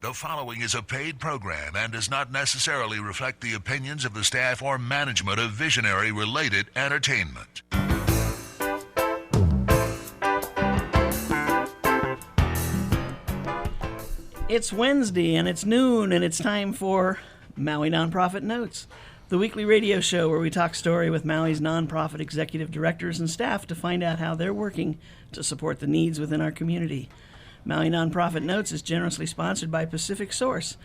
The following is a paid program and does not necessarily reflect the opinions of the staff or management of Visionary Related Entertainment. It's Wednesday and it's noon and it's time for Maui Nonprofit Notes, the weekly radio show where we talk story with Maui's nonprofit executive directors and staff to find out how they're working to support the needs within our community. Maui Nonprofit Notes is generously sponsored by Pacific Source.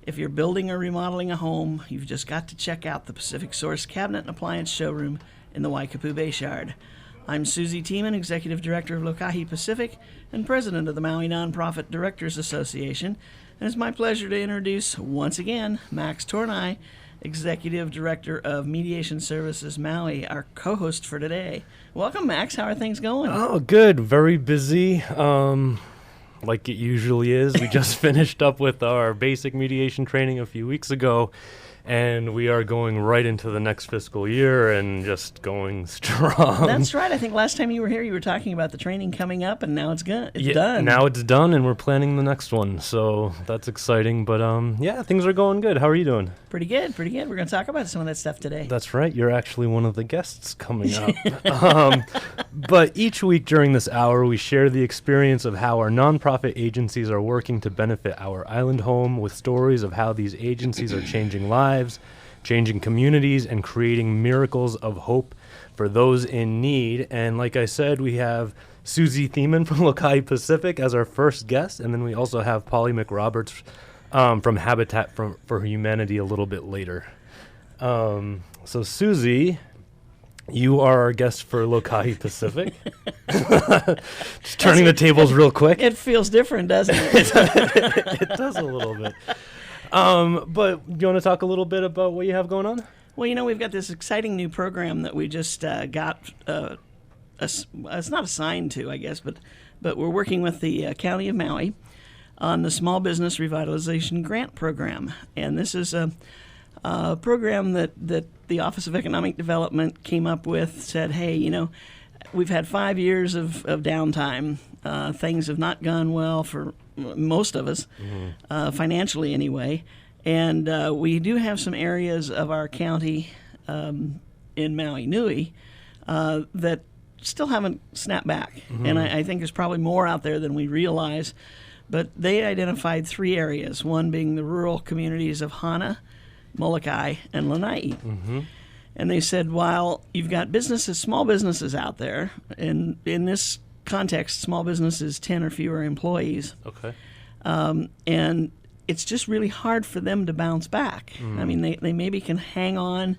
If you're building or remodeling a home, you've just got to check out the Pacific Source Cabinet and Appliance Showroom in the Waikapu Bayshard. I'm Susie Tiemann, Executive Director of Lokahi Pacific and President of the Maui Nonprofit Directors Association, and it's my pleasure to introduce, once again, Max Tornai, Executive Director of Mediation Services Maui, our co-host for today. Welcome, Max. How are things going? Oh, good. Very busy. Like it usually is. We just finished up with our basic mediation training a few weeks ago, and we are going right into the next fiscal year and just going strong. That's right. I think last time you were here, you were talking about the training coming up, and now it's done. Now it's done, and we're planning the next one, so that's exciting. But yeah, things are going good. How are you doing? Pretty good, pretty good. We're going to talk about some of that stuff today. That's right. You're actually one of the guests coming up. But each week during this hour, we share the experience of how our nonprofit agencies are working to benefit our island home with stories of how these agencies are changing lives, changing communities, and creating miracles of hope for those in need. And like I said, we have Susie Tiemann from Lokahi Pacific as our first guest, and then we also have Polly McRoberts from Habitat for Humanity a little bit later. So Susie, you are our guest for Lokahi Pacific. Just turning the tables real quick. It feels different, doesn't it? It does a little bit. But you want to talk a little bit about what you have going on? Well, you know, we've got this exciting new program that we just got. It's not assigned to, I guess, but we're working with the County of Maui on the Small Business Revitalization Grant Program. And this is a program that the Office of Economic Development came up with, said, hey, you know, we've had 5 years of downtime. Things have not gone well for most of us, financially anyway. And we do have some areas of our county in Maui Nui that still haven't snapped back. And I think there's probably more out there than we realize. But they identified 3 areas, one being the rural communities of Hana, Molokai, and Lanai. And they said, while you've got businesses, small businesses out there, and in this context, small businesses, 10 or fewer employees. Okay. And it's just really hard for them to bounce back. I mean, they maybe can hang on.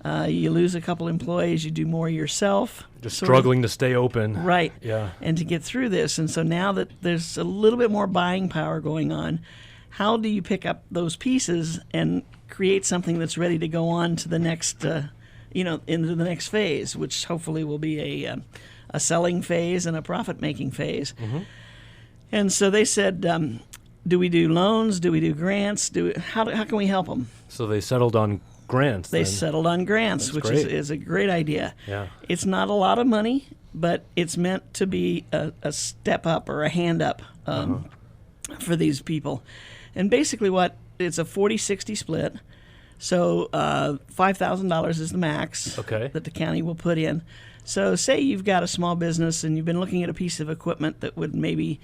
You lose a couple employees, you do more yourself. Just struggling to stay open. Right. Yeah. And to get through this. And so now that there's a little bit more buying power going on, how do you pick up those pieces and create something that's ready to go on to the next, into the next phase, which hopefully will be a selling phase and a profit-making phase. And so they said, do we do loans? Do we do grants? How can we help them? So they settled on grants. They settled on grants, That's which great. is a great idea. Yeah. It's not a lot of money, but it's meant to be a step up or a hand up for these people. And basically it's a 40-60 split. So $5,000 is the max that the county will put in. So say you've got a small business and you've been looking at a piece of equipment that would maybe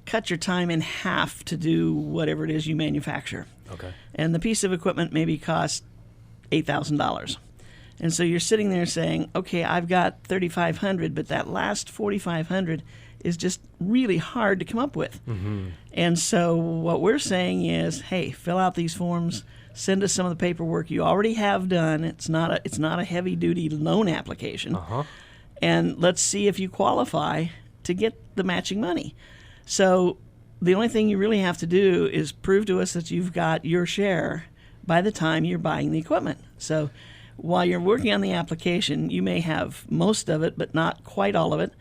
cut your time in half to do whatever it is you manufacture. Okay. And the piece of equipment maybe costs $8,000. And so you're sitting there saying, okay, I've got $3,500, but that last $4,500 is just really hard to come up with. And so what we're saying is, hey, fill out these forms, send us some of the paperwork you already have done. It's not a heavy-duty loan application. And let's see if you qualify to get the matching money. So the only thing you really have to do is prove to us that you've got your share by the time you're buying the equipment. So while you're working on the application, you may have most of it, but not quite all of it.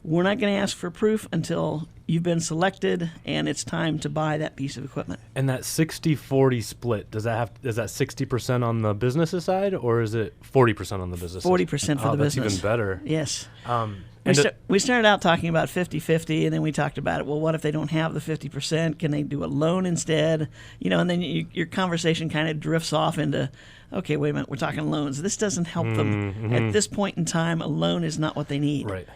We're not going to ask for proof until you've been selected, and it's time to buy that piece of equipment. And that 60-40 split, is that 60% on the business's side, or is it 40% on the business? 40% for the that's business. even better. Yes. And We started out talking about 50-50, and then we talked about it. Well, what if they don't have the 50%? Can they do a loan instead? And then your conversation kind of drifts off into, okay, wait a minute, we're talking loans. This doesn't help them. At this point in time, a loan is not what they need. Right.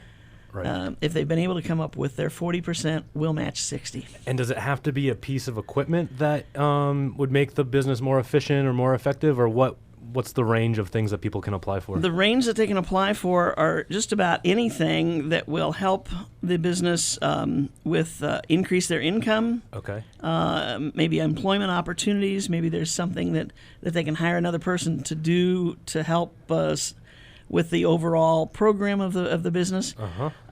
If they've been able to come up with their 40%, we'll match 60. And does it have to be a piece of equipment that would make the business more efficient or more effective, or what's the range of things that people can apply for? The range that they can apply for are just about anything that will help the business with increase their income. Okay. Maybe employment opportunities. Maybe there's something that they can hire another person to do to help us with the overall program of the business.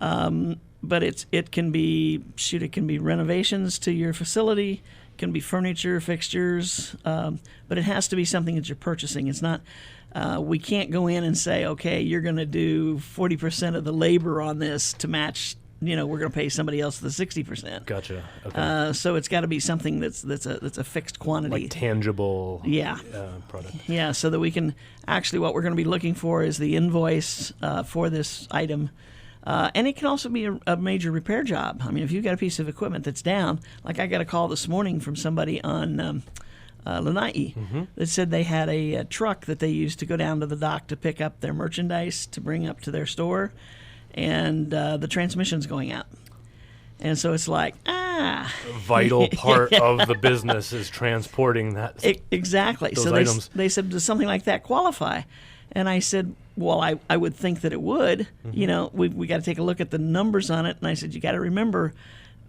But it can be renovations to your facility. Can be furniture, fixtures, but it has to be something that you're purchasing. It's not. We can't go in and say, okay, you're going to do 40% of the labor on this to match. We're going to pay somebody else the 60%. Gotcha. Okay. So it's got to be something that's a fixed quantity, like tangible. Yeah. Product. Yeah. So that we can actually, what we're going to be looking for is the invoice for this item. And it can also be a major repair job. I mean, if you've got a piece of equipment that's down, like I got a call this morning from somebody on Lanai that said they had a truck that they used to go down to the dock to pick up their merchandise to bring up to their store, and the transmission's going out. And so it's like, vital part of the business is transporting that. Exactly. Those so items. They said, does something like that qualify? And I said, well, I would think that it would. We got to take a look at the numbers on it. And I said, you got to remember,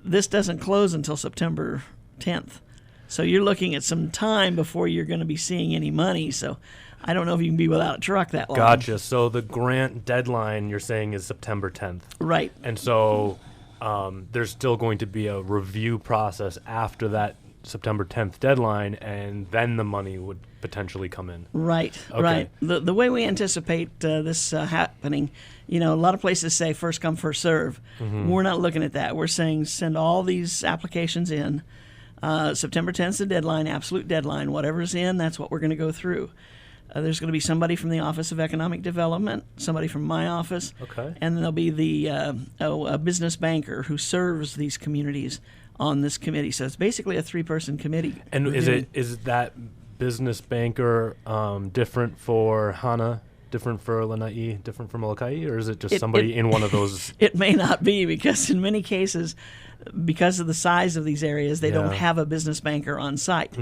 this doesn't close until September 10th. So you're looking at some time before you're going to be seeing any money. So I don't know if you can be without a truck that long. Gotcha. So the grant deadline you're saying is September 10th. Right. And so there's still going to be a review process after that September 10th deadline, and then the money would potentially come in. Right, Okay. right. The way we anticipate this happening, a lot of places say first come, first serve. We're not looking at that. We're saying send all these applications in. September 10th is the deadline, absolute deadline. Whatever's in, that's what we're going to go through. There's going to be somebody from the Office of Economic Development, somebody from my office, Okay. and then there'll be a business banker who serves these communities on this committee. So it's basically a 3-person committee. And is that business banker different for Hana, different for Lanai, different for Molokai, or is it just somebody in one of those? It may not be, because in many cases, because of the size of these areas, they don't Yeah. have a business banker on site.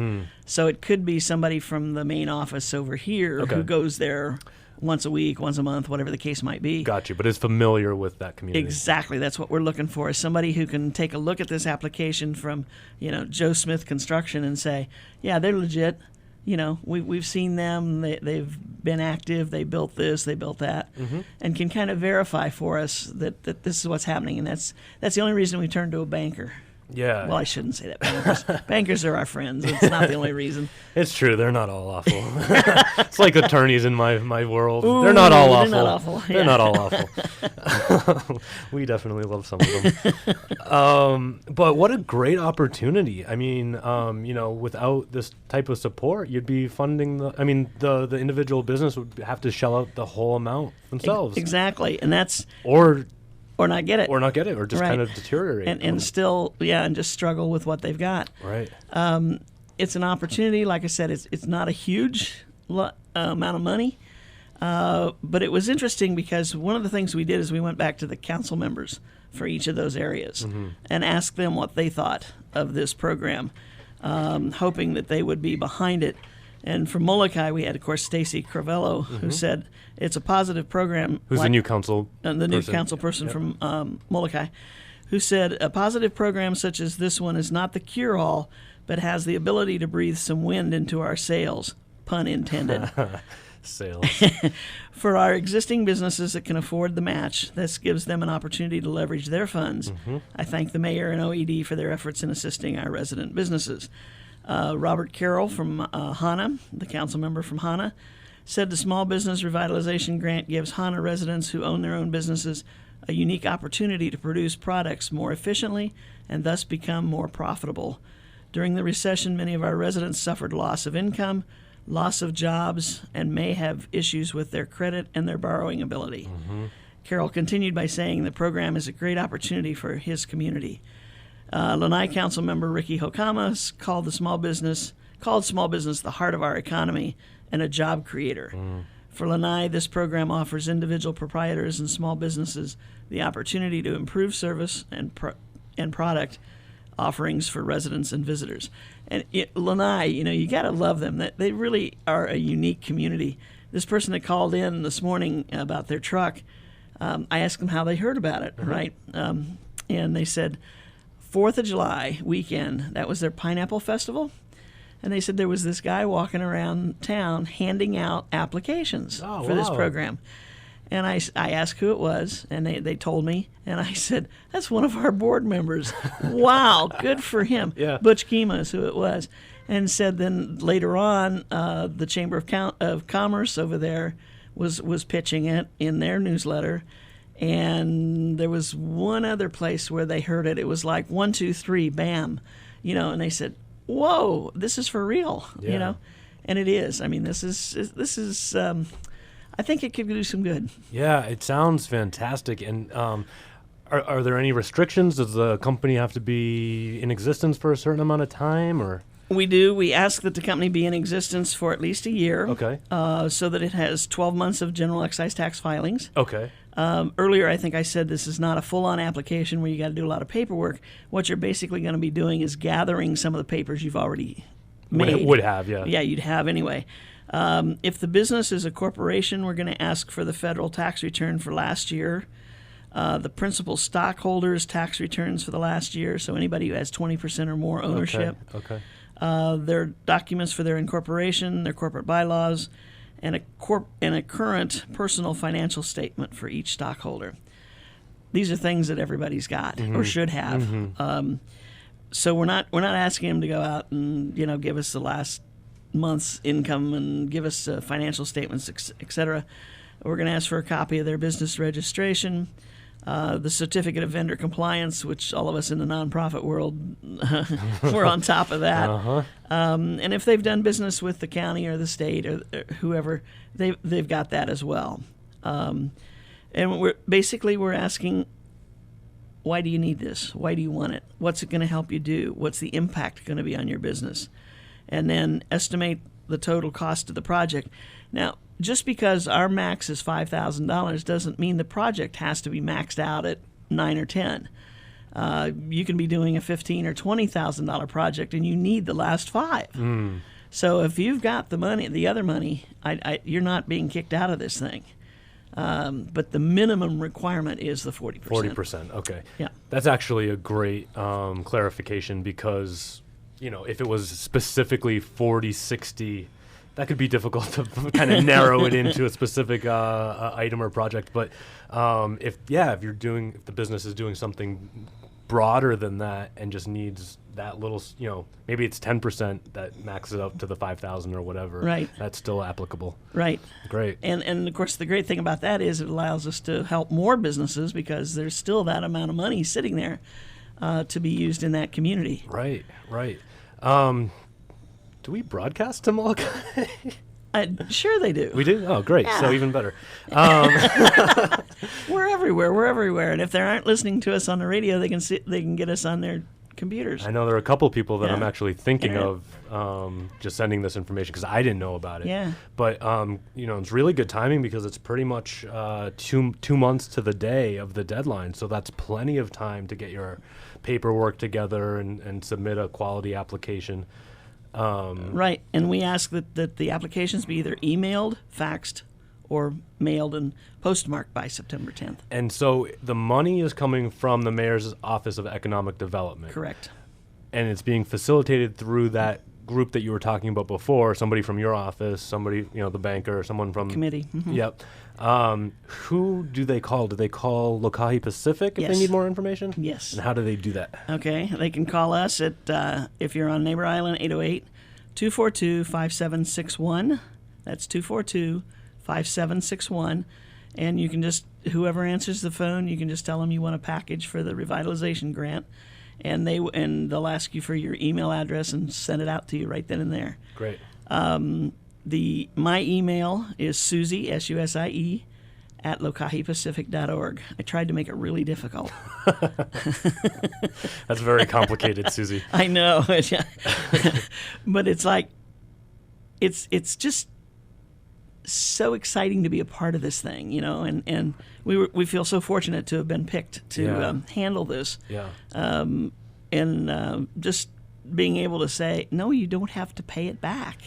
So it could be somebody from the main office over here Okay. who goes there once a week, once a month, whatever the case might be. Got you, but is familiar with that community. Exactly. That's what we're looking for, is somebody who can take a look at this application from, Joe Smith Construction and say, yeah, they're legit. We've seen them. They've been active. They built this. They built that, and can kind of verify for us that this is what's happening. And that's the only reason we turn to a banker. Yeah. Well, I shouldn't say that. Bankers are our friends. It's not the only reason. It's true. They're not all awful. It's like attorneys in my world. Ooh, they're not all awful. they're not awful. They're Yeah. not all awful. We definitely love some of them. But what a great opportunity. I mean, without this type of support, you'd be funding the individual business would have to shell out the whole amount themselves. Exactly, and that's Or not get it, or just Right. kind of deteriorate. and still, and just struggle with what they've got. Right. It's an opportunity. Like I said, it's not a huge amount of money, but it was interesting because one of the things we did is we went back to the council members for each of those areas and asked them what they thought of this program, hoping that they would be behind it. And from Molokai, we had, of course, Stacy Crivello, who said it's a positive program. Who's the new council New person? council person from Molokai, who said a positive program such as this one is not the cure-all, but has the ability to breathe some wind into our sails, pun intended. Sales. For our existing businesses that can afford the match, this gives them an opportunity to leverage their funds. I thank the mayor and OED for their efforts in assisting our resident businesses. Robert Carroll from Hana, the council member from Hana, said the Small Business Revitalization Grant gives Hana residents who own their own businesses a unique opportunity to produce products more efficiently and thus become more profitable. During the recession, many of our residents suffered loss of income, loss of jobs, and may have issues with their credit and their borrowing ability. Carroll continued by saying the program is a great opportunity for his community. Lanai Council member Ricky Hokama called small business the heart of our economy and a job creator. For Lanai, this program offers individual proprietors and small businesses the opportunity to improve service and product offerings for residents and visitors. And Lanai, you got to love them. They really are a unique community. This person that called in this morning about their truck, I asked them how they heard about it, right? And they said 4th of July weekend, that was their Pineapple Festival. And they said there was this guy walking around town handing out applications for this program. And I asked who it was, and they told me. And I said, that's one of our board members. Wow, good for him. Yeah. Butch Kima is who it was. And said then later on, the Chamber of Commerce over there was pitching it in their newsletter. And there was one other place where they heard it. It was like 1, 2, 3, bam. And they said, whoa, this is for real, and it is. I mean, this is. I think it could do some good. Yeah, it sounds fantastic. And are there any restrictions? Does the company have to be in existence for a certain amount of time, or? We do. We ask that the company be in existence for at least a year. Okay. So that it has 12 months of general excise tax filings. Okay. Earlier, I think I said this is not a full-on application where you got to do a lot of paperwork. What you're basically going to be doing is gathering some of the papers you've already made. Would have, yeah. Yeah, you'd have anyway. If the business is a corporation, we're going to ask for the federal tax return for last year. The principal stockholders' tax returns for the last year, so anybody who has 20% or more ownership. Okay. Their documents for their incorporation, their corporate bylaws, and a current personal financial statement for each stockholder. These are things that everybody's got or should have. So we're not asking them to go out and give us the last month's income and give us financial statements, etc. We're going to ask for a copy of their business registration, the certificate of vendor compliance, which all of us in the nonprofit world, we're on top of that. And if they've done business with the county or the state or whoever, they've got that as well. And we're asking, why do you need this? Why do you want it? What's it going to help you do? What's the impact going to be on your business? And then estimate the total cost of the project. Now, just because our max is $5,000 doesn't mean the project has to be maxed out at 9 or 10. You can be doing a $15,000 or $20,000 project, and you need the last 5. So if you've got the money, the other money, you're not being kicked out of this thing. But the minimum requirement is the 40%. 40%. Okay. Yeah. That's actually a great clarification because, if it was specifically 40, 60. That could be difficult to kind of narrow it into a specific item or project. But if the business is doing something broader than that and just needs that little, maybe it's 10% that maxes it up to the 5,000 or whatever. Right. That's still applicable. Right. Great. And of course, the great thing about that is it allows us to help more businesses because there's still that amount of money sitting there to be used in that community. Right. Do we broadcast to Molokai? Sure they do. We do? Oh, great. Yeah. So even better. We're everywhere. And if they aren't listening to us on the radio, they can get us on their computers. I know there are a couple people that Yeah. I'm actually thinking Yeah. of just sending this information because I didn't know about it. Yeah. But, it's really good timing because it's pretty much 2 months to the day of the deadline. So that's plenty of time to get your paperwork together and submit a quality application. Right, and we ask that the applications be either emailed, faxed, or mailed and postmarked by September 10th. And so the money is coming from the Mayor's Office of Economic Development. Correct. And it's being facilitated through that group that you were talking about before, somebody from your office, somebody, the banker, someone from... Committee. Mm-hmm. Yep. Who do they call? Do they call Lokahi Pacific if Yes. they need more information? Yes. And how do they do that? Okay, they can call us at, if you're on Neighbor Island, 808-242-5761. That's 242-5761. And you can just, whoever answers the phone, you can just tell them you want a package for the revitalization grant, and they'll ask you for your email address and send it out to you right then and there. Great. My email is Susie, SUSIE, at lokahipacific.org. I tried to make it really difficult. That's very complicated, Susie. I know. But it's like, it's just so exciting to be a part of this thing, you know, and we feel so fortunate to have been picked to handle this. Yeah. Just being able to say, no, you don't have to pay it back.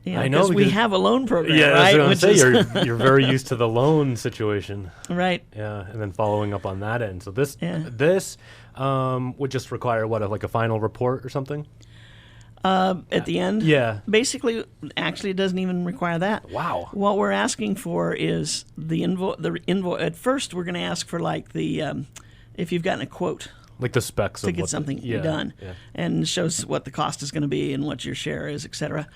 You know, I know, because we because- have a loan program, Yeah, right? that's what I'm saying. You're very used to the loan situation. Right. Yeah, and then following up on that end. So this Yeah. would just require like a final report or something? At the end? Yeah. Basically, actually, it doesn't even require that. Wow. What we're asking for is the invoice. At first, we're going to ask for like the if you've gotten a quote Like the specs to of get what something yeah, done, Yeah. and shows what the cost is going to be and what your share is, etc.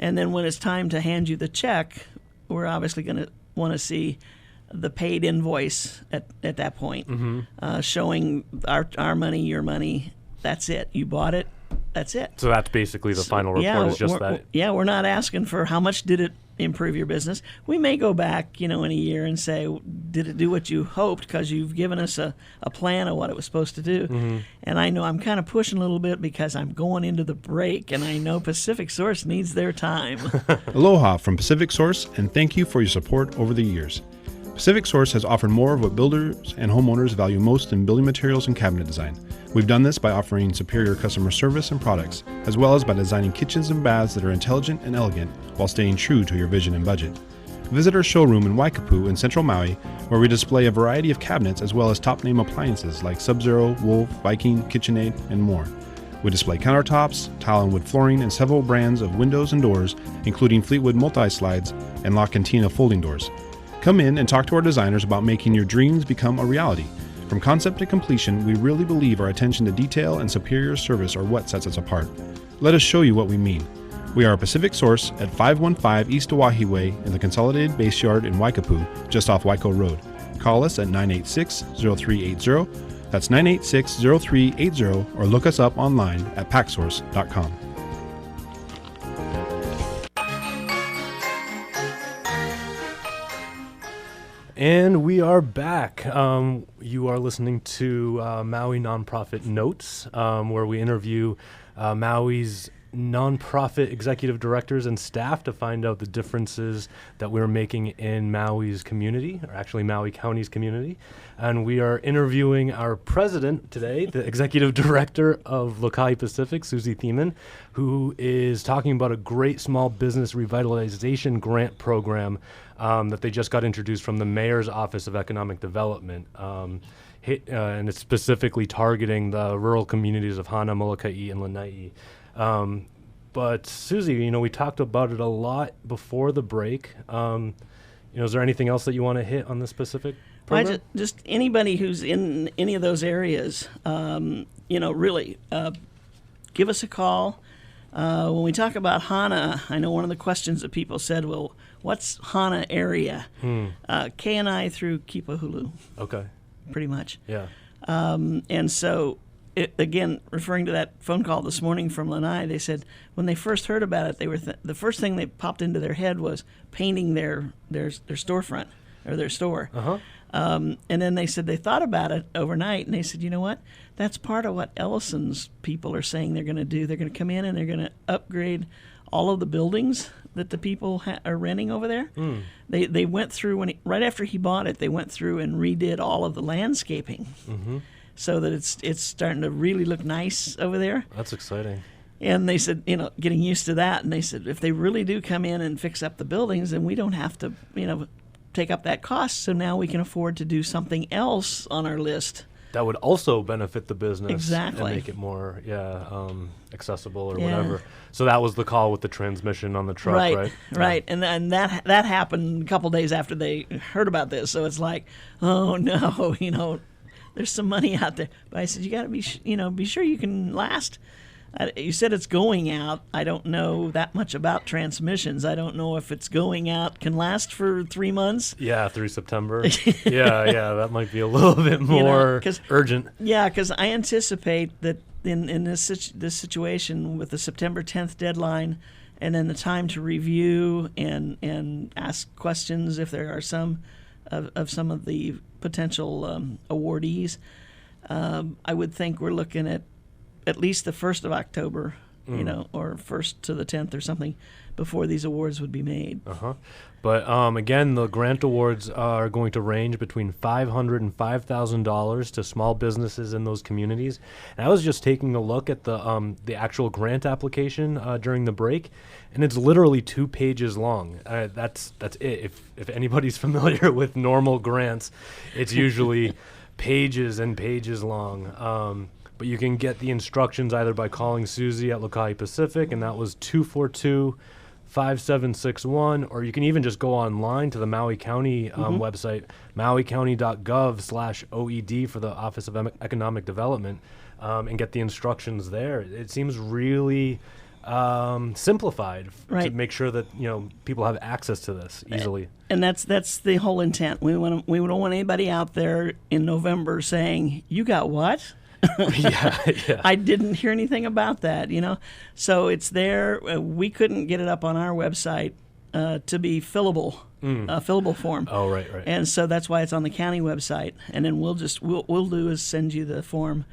And then when it's time to hand you the check, we're obviously going to want to see the paid invoice at that point, showing our money, your money. That's it. You bought it. That's it. So that's basically the final report is just that. Yeah, we're not asking for how much did it improve your business. We may go back, in a year and say, did it do what you hoped? Because you've given us a plan of what it was supposed to do. Mm-hmm. And I know I'm kind of pushing a little bit because I'm going into the break, and I know Pacific Source needs their time. Aloha from Pacific Source, and thank you for your support over the years. Pacific Source has offered more of what builders and homeowners value most in building materials and cabinet design. We've done this by offering superior customer service and products, as well as by designing kitchens and baths that are intelligent and elegant while staying true to your vision and budget. Visit our showroom in Waikapu in Central Maui, where we display a variety of cabinets as well as top-name appliances like Sub-Zero, Wolf, Viking, KitchenAid, and more. We display countertops, tile and wood flooring, and several brands of windows and doors, including Fleetwood multi-slides and La Cantina folding doors. Come in and talk to our designers about making your dreams become a reality. From concept to completion, we really believe our attention to detail and superior service are what sets us apart. Let us show you what we mean. We are a Pacific Source at 515 East Oahe Way in the Consolidated Base Yard in Waikapu, just off Waiko Road. Call us at 986-0380. That's 986-0380, or look us up online at packsource.com. And we are back. You are listening to Maui Nonprofit Notes, where we interview Maui's nonprofit executive directors and staff to find out the differences that we're making in Maui's community, or actually Maui County's community. And we are interviewing our president today, the executive director of Lokai Pacific, Susie Thiemann, who is talking about a great small business revitalization grant program that they just got introduced from the Mayor's Office of Economic Development. And it's specifically targeting the rural communities of Hana, Molokai, and Lanai. But Susie, we talked about it a lot before the break. Is there anything else that you want to hit on this specific program? Just anybody who's in any of those areas, really, give us a call. When we talk about Hana, I know one of the questions that people said, well, what's Hana area? K&I through Kipahulu, Okay. pretty much. Yeah. And so, again, referring to that phone call this morning from Lanai, they said when they first heard about it, they were the first thing that popped into their head was painting their storefront or their store. Uh-huh. And then they said they thought about it overnight, and they said, you know what? That's part of what Ellison's people are saying they're going to do. They're going to come in and they're going to upgrade all of the buildings that the people are renting over there. They went through right after he bought it. They went through and redid all of the landscaping. So that it's starting to really look nice over there. That's exciting. And they said, getting used to that. And they said, if they really do come in and fix up the buildings, then we don't have to, take up that cost. So now we can afford to do something else on our list. That would also benefit the business. Exactly. And make it more, accessible or whatever. So that was the call with the transmission on the truck, right? Right. And that happened a couple days after they heard about this. So it's like, oh, no, there's some money out there. But I said, you got to be sure you can last You said it's going out. I don't know that much about transmissions. I don't know if it's going out can last for 3 months. Yeah, through September. yeah, that might be a little bit more 'cause- urgent. Yeah, because I anticipate that in this situation with the September 10th deadline, and then the time to review and ask questions if there are some of some of the potential awardees, I would think we're looking at least the 1st of October, or 1st to the 10th or something, before these awards would be made. But again, the grant awards are going to range between $500 and $5,000 to small businesses in those communities. And I was just taking a look at the actual grant application during the break, and it's literally 2 pages long. That's it. If anybody's familiar with normal grants, it's usually pages and pages long. But you can get the instructions either by calling Susie at Lokahi Pacific, and that was 242-5761, or you can even just go online to the Maui County website, mauicounty.gov/OED for the Office of Economic Development, and get the instructions there. It seems really simplified to make sure that people have access to this easily. And that's the whole intent. We don't want anybody out there in November saying, "You got what?" yeah. I didn't hear anything about that, So it's there. We couldn't get it up on our website to be fillable, fillable form. Oh, right. And so that's why it's on the county website. And then we'll do is send you the form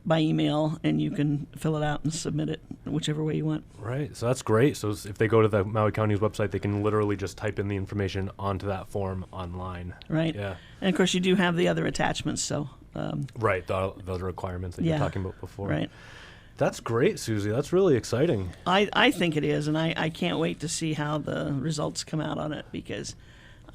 by email, and you can fill it out and submit it whichever way you want. Right. So that's great. So if they go to the Maui County's website, they can literally just type in the information onto that form online. Right. Yeah. And of course, you do have the other attachments. So. Right. The other requirements that you're talking about before. Right. That's great, Susie. That's really exciting. I think it is, and I can't wait to see how the results come out on it, because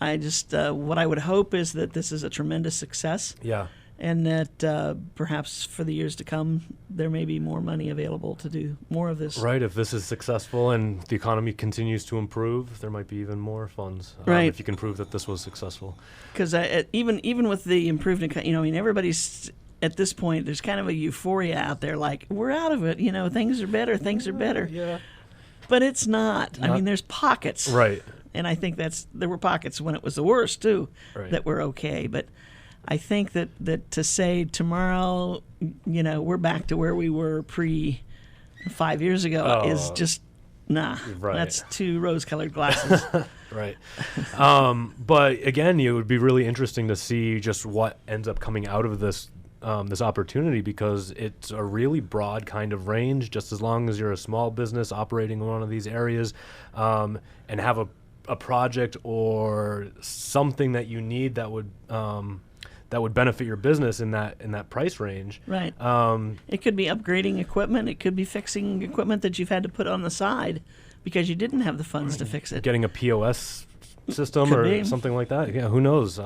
I just what I would hope is that this is a tremendous success. Yeah. And that perhaps for the years to come, there may be more money available to do more of this. Right. If this is successful and the economy continues to improve, there might be even more funds. Right. If you can prove that this was successful. Because even with the improved, everybody's at this point, there's kind of a euphoria out there, like, we're out of it. Things are better. Things are better. Yeah. But it's not. I mean, there's pockets. Right. And I think there were pockets when it was the worst too, that were okay. But I think that to say tomorrow, we're back to where we were 5 years ago is just, nah. Right. That's 2 rose-colored glasses. Right. But again, it would be really interesting to see just what ends up coming out of this opportunity, because it's a really broad kind of range. Just as long as you're a small business operating in one of these areas, and have a project or something that you need that would benefit your business in that price range. Right. It could be upgrading equipment. It could be fixing equipment that you've had to put on the side because you didn't have the funds to fix it. Getting a POS system Could or be. something like that. Yeah, who knows?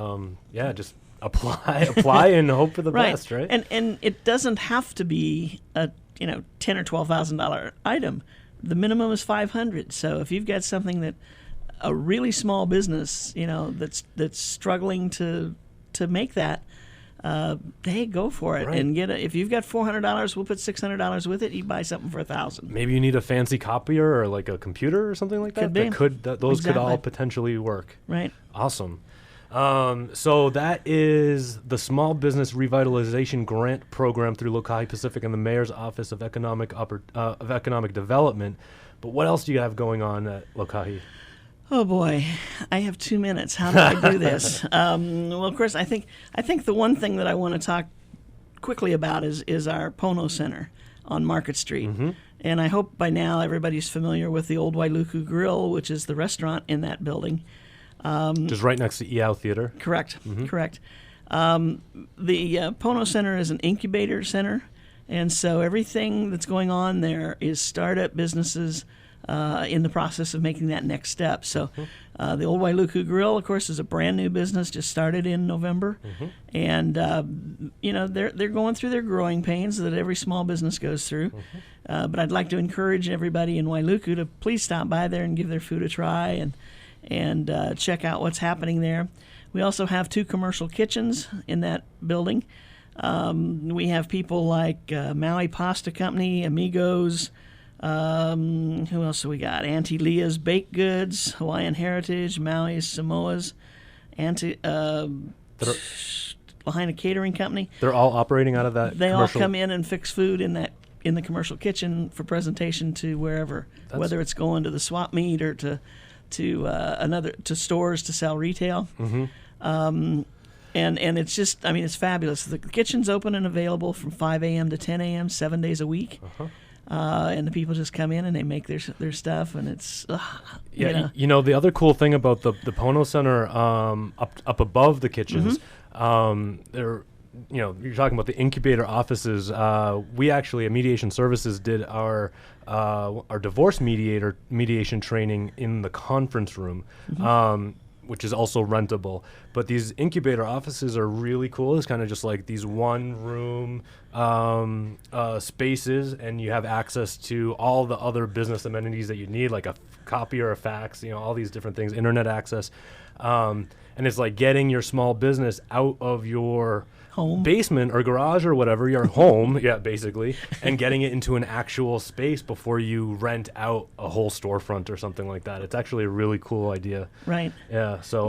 Just apply and hope for the best, right? And it doesn't have to be a $10,000 or $12,000 item. The minimum is $500. So if you've got something that a really small business, that's struggling to make that, hey, go for it. Right. And if you've got $400, we'll put $600 with it. You buy something for $1,000. Maybe you need a fancy copier or like a computer or something like that. Could be. Those could all Exactly. potentially work. Right. Awesome. So that is the Small Business Revitalization Grant Program through Lokahi Pacific and the Mayor's Office of Economic Development. But what else do you have going on at Lokahi? Oh boy, I have 2 minutes. How do I do this? Well, of course, I think the one thing that I want to talk quickly about is our Pono Center on Market Street. Mm-hmm. And I hope by now everybody's familiar with the Old Wailuku Grill, which is the restaurant in that building. Just right next to Iao Theater. Correct. Correct. The Pono Center is an incubator center, and so everything that's going on there is startup businesses in the process of making that next step. So the Old Wailuku Grill, of course, is a brand new business, just started in November. And, they're going through their growing pains that every small business goes through. But I'd like to encourage everybody in Wailuku to please stop by there and give their food a try and check out what's happening there. We also have 2 commercial kitchens in that building. We have people like Maui Pasta Company, Amigos. Who else do we got? Auntie Leah's Baked Goods, Hawaiian Heritage, Maui's Samoa's, Lahaina Catering Company. They're all operating out of that. They all commercial- come in and fix food in the commercial kitchen for presentation to wherever, whether it's going to the swap meet or to stores to sell retail. And it's just, I mean, it's fabulous. The kitchen's open and available from 5 a.m. to 10 a.m. 7 days a week. And the people just come in and they make their stuff, and it's the other cool thing about the Pono Center up above the kitchens, they're you're talking about the incubator offices. We actually at Mediation Services did our divorce mediation training in the conference room. Which is also rentable. But these incubator offices are really cool. It's kind of just like these one-room spaces, and you have access to all the other business amenities that you need, like a copier, a fax, all these different things, internet access. And it's like getting your small business out of your home, basement or garage or whatever, your home, basically, and getting it into an actual space before you rent out a whole storefront or something like that. It's actually a really cool idea. Right. Yeah. So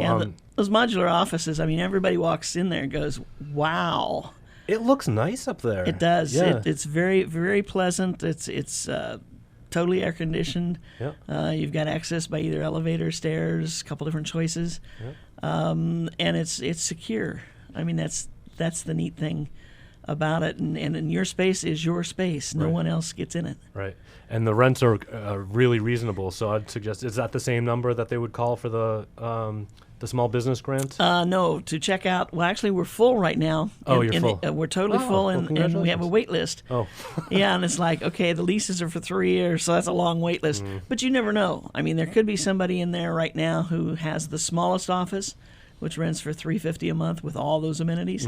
those modular offices, I mean, everybody walks in there and goes, wow. It looks nice up there. It does. Yeah. It's very, very pleasant. It's totally air conditioned. Yeah. You've got access by either elevator, stairs, a couple different choices. Yeah. And it's secure. I mean, that's the neat thing about it. And in your space is your space. No one else gets in it. Right. And the rents are really reasonable. So I'd suggest, is that the same number that they would call for the small business grant? No, to check out. Well, actually, we're full right now. Oh, you're full. We're totally full, and we have a wait list. Oh. Yeah, and it's like, okay, the leases are for 3 years, so that's a long wait list. But you never know. I mean, there could be somebody in there right now who has the smallest office, which rents for $350 a month with all those amenities.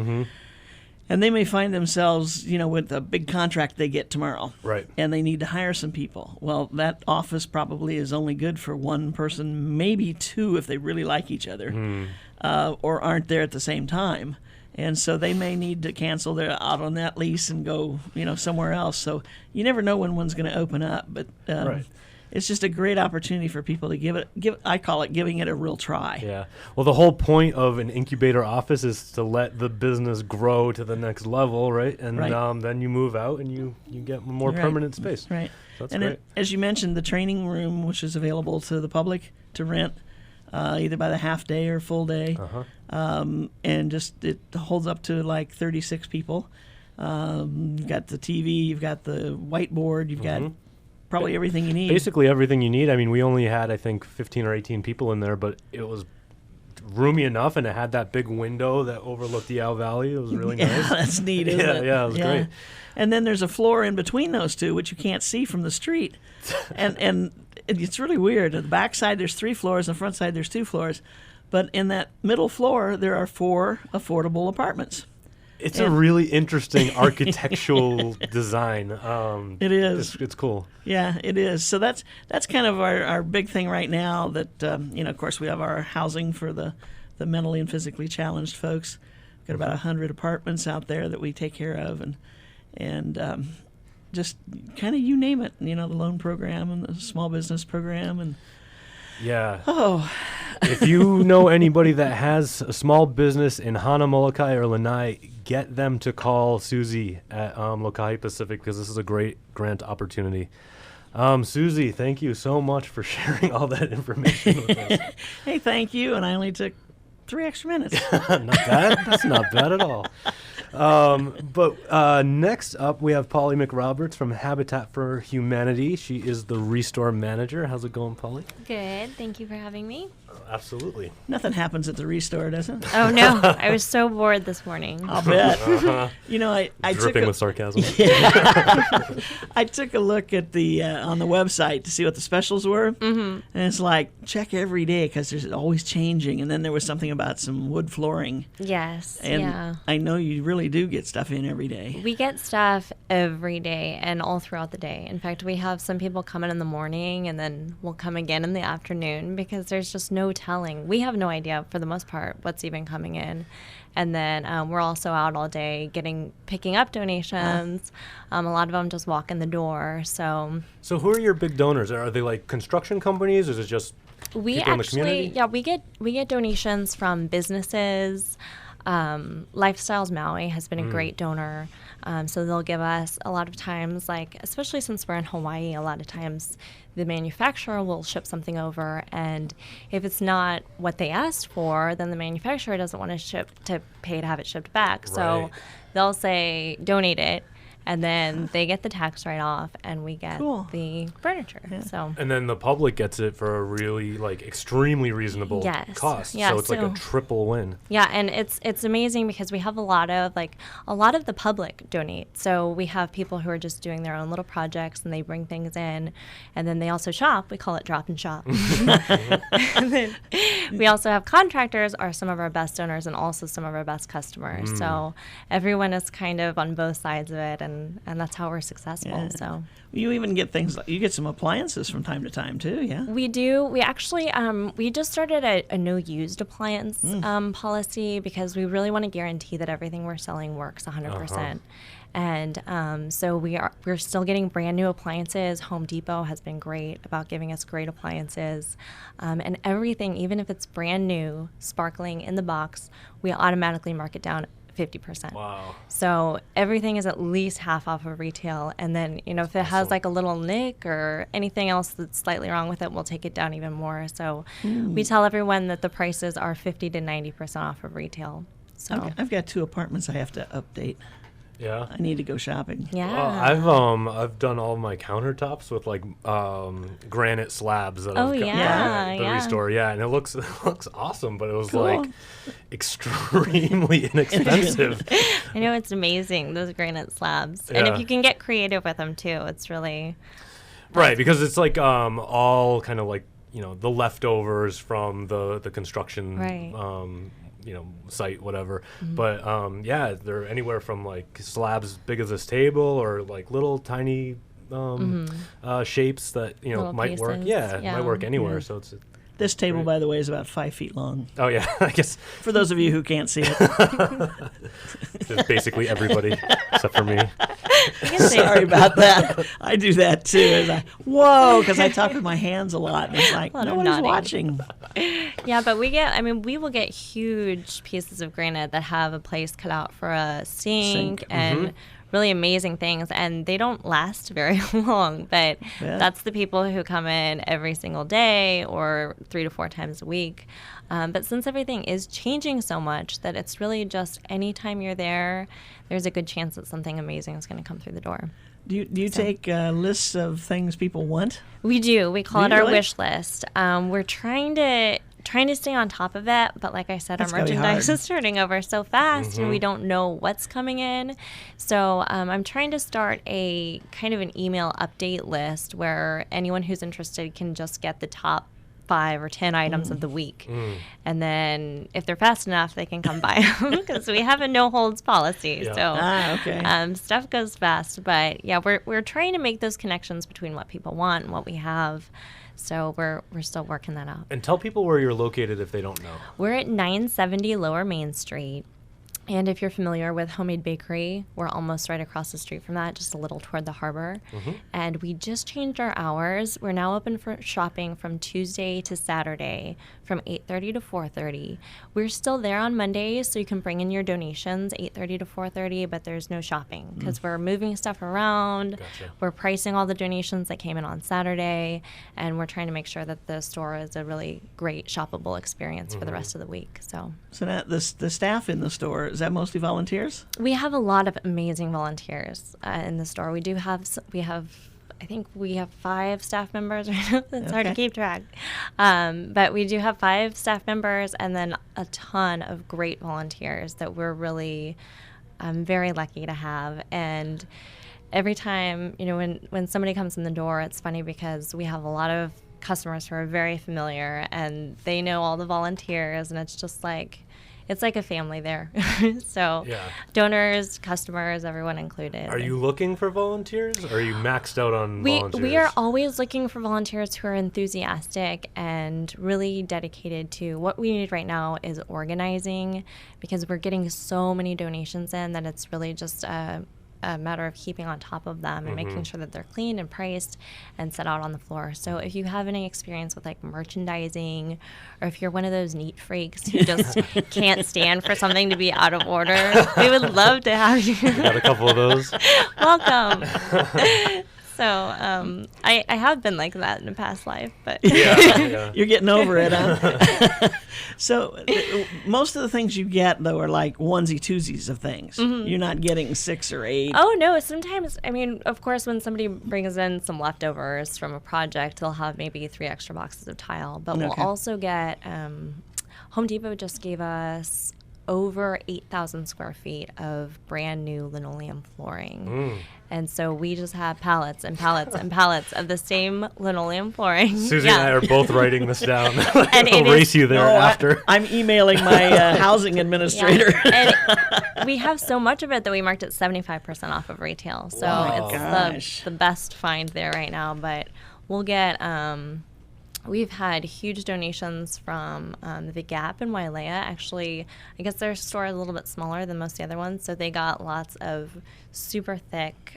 And they may find themselves, with a big contract they get tomorrow. Right. And they need to hire some people. Well, that office probably is only good for one person, maybe two if they really like each other, or aren't there at the same time. And so they may need to cancel their out on that lease and go, somewhere else. So you never know when one's going to open up. But Right. It's just a great opportunity for people to I call it giving it a real try. Yeah. Well, the whole point of an incubator office is to let the business grow to the next level, right? And then you move out and you get more permanent space. Right. That's and great. As you mentioned, the training room, which is available to the public to rent, either by the half day or full day, and just it holds up to like 36 people. You've got the TV, you've got the whiteboard, you've got probably everything you need. Basically everything you need. I mean, we only had, I think, 15 or 18 people in there, but it was roomy enough, and it had that big window that overlooked the Owl Valley. It was really nice. Yeah, that's neat, isn't it? Yeah, it was great. And then there's a floor in between those two, which you can't see from the street. and it's really weird. At the back side, there's 3 floors. On the front side, there's 2 floors. But in that middle floor, there are 4 affordable apartments. It's a really interesting architectural design. It is. It's cool. Yeah, it is. So that's kind of our big thing right now. That of course, we have our housing for the mentally and physically challenged folks. We've got about 100 apartments out there that we take care of, and just kind of you name it. The loan program and the small business program and. Yeah. Oh. If you know anybody that has a small business in Hana, Molokai, or Lanai, get them to call Susie at Lokahi Pacific, because this is a great grant opportunity. Susie, thank you so much for sharing all that information with us. Hey, thank you. And I only took 3 extra minutes. Not bad. That's not bad at all. But next up, we have Polly McRoberts from Habitat for Humanity. She is the Restore Manager. How's it going, Polly? Good. Thank you for having me. Absolutely. Nothing happens at the Restore, does it? Oh, no. I was so bored this morning. I'll bet. I Dripping with sarcasm. I took a look at the on the website to see what the specials were, and it's like check every day because there's always changing. And then there was something about some wood flooring. Yes. And yeah. I know you really really do get stuff in every day. We get stuff every day and all throughout the day. In fact, we have some people come in the morning and then we'll come again in the afternoon because there's just no telling. We have no idea, for the most part, what's even coming in. And then we're also out all day picking up donations. A lot of them just walk in the door. So So who are your big donors? Are they like construction companies, or is it just we people in the community? we get donations from businesses. Lifestyles Maui has been a great donor. So they'll give us a lot of times, like, especially since we're in Hawaii, a lot of times the manufacturer will ship something over, and if it's not what they asked for, then the manufacturer doesn't want to pay to have it shipped back. So Right. they'll say, donate it, and then they get the tax write-off, and we get Cool. the furniture. So And then the public gets it for a really like extremely reasonable Yes. cost. Yeah, so it's like a so- triple win. yeah, and it's amazing because we have a lot of the public donate. So we have people who are just doing their own little projects and they bring things in, and then they also shop. We call it drop and shop. And then we also have contractors are some of our best donors and also some of our best customers. So everyone is kind of on both sides of it, and that's how we're successful. Yeah. So You even get things like, you get some appliances from time to time too, yeah? we do. We actually we just started a no used appliance policy because we really want to guarantee that everything we're selling works 100%. And so we're still getting brand new appliances. Home Depot has been great about giving us great appliances, and everything, even if it's brand new, sparkling in the box, we automatically mark it down 50%. Wow. So everything is at least half off of retail. And then, if it has like a little nick or anything else that's slightly wrong with it, we'll take it down even more. So we tell everyone that the prices are 50 to 90% off of retail. So I've got 2 apartments I have to update. Yeah. I need to go shopping. yeah. I've done all my countertops with like granite slabs that Oh, I've got yeah, from the yeah. restore. Yeah, and it looks awesome, but it was Cool. like extremely inexpensive. I know, it's amazing, those granite slabs. And Yeah. if you can get creative with them too, it's really, Right, because it's like all kind of like the leftovers from the construction Right. site, whatever. But yeah, they're anywhere from like slabs big as this table or like little tiny shapes that Little might work. pieces, Yeah, yeah. might work anywhere. Yeah. So it's This table, Great. by the way, is about 5 feet long. oh yeah, I guess For those of you who can't see it. it's basically everybody except for me. Sorry about that. I do that too. It's like, whoa, because I talk with my hands a lot. And it's like, A lot of nobody's nodding. watching. yeah, but we will get huge pieces of granite that have a place cut out for a sink. And really amazing things, and they don't last very long, but Yeah. that's the people who come in every single day or 3 to 4 times a week. But since everything is changing so much that it's really just anytime you're there, there's a good chance that something amazing is going to come through the door. Do you take lists of things people want? We do. We call Do it you our really? wish list. We're trying to stay on top of it, but like I said, That's our gotta be merchandise hard. is turning over so fast, and we don't know what's coming in. So I'm trying to start a kind of an email update list where anyone who's interested can just get the top 5 or 10 items of the week, and then if they're fast enough, they can come buy them because we have a no holds policy. Yeah. So Okay. stuff goes fast, but yeah, we're trying to make those connections between what people want and what we have. So we're still working that out. And tell people where you're located if they don't know. We're at 970 Lower Main Street. And if you're familiar with Homemade Bakery, we're almost right across the street from that, just a little toward the harbor. And we just changed our hours. We're now open for shopping from Tuesday to Saturday from 8:30 to 4:30. We're still there on Mondays, so you can bring in your donations 8:30 to 4:30, but there's no shopping because we're moving stuff around. Gotcha. We're pricing all the donations that came in on Saturday, and we're trying to make sure that the store is a really great shoppable experience for the rest of the week. So So now the staff in the store, is that mostly volunteers? we have a lot of amazing volunteers in the store. I think we have 5 staff members right now. It's hard to Okay. keep track. But we do have 5 staff members and then a ton of great volunteers that we're really very lucky to have. And every time, when somebody comes in the door, it's funny because we have a lot of customers who are very familiar and they know all the volunteers, and it's just like, it's like a family there. So Yeah. donors, customers, everyone included. Are you looking for volunteers? Or are you maxed out on volunteers? We are always looking for volunteers who are enthusiastic and really dedicated to what we need right now is organizing, because we're getting so many donations in that it's really just a matter of keeping on top of them and making sure that they're cleaned and priced and set out on the floor. So if you have any experience with like merchandising, or if you're one of those neat freaks who just can't stand for something to be out of order, we would love to have you. Got a couple of those. Welcome. So I have been like that in a past life, but Yeah. You're getting over it, huh? So most of the things you get, though, are like onesie twosies of things. You're not getting 6 or 8. Oh, no. Sometimes, I mean, of course, when somebody brings in some leftovers from a project, they'll have maybe 3 extra boxes of tile. But we'll Okay. also get, Home Depot just gave us over 8,000 square feet of brand new linoleum flooring. And so we just have pallets and pallets and pallets of the same linoleum flooring. Susie and I are both writing this down. And I'll it race is- you there No, after. I'm emailing my housing administrator. And we have so much of it that we marked it 75% off of retail. So Wow. it's Gosh. the best find there right now. But we'll get, we've had huge donations from the Gap in Wailea. Actually, I guess their store is a little bit smaller than most of the other ones. So they got lots of super thick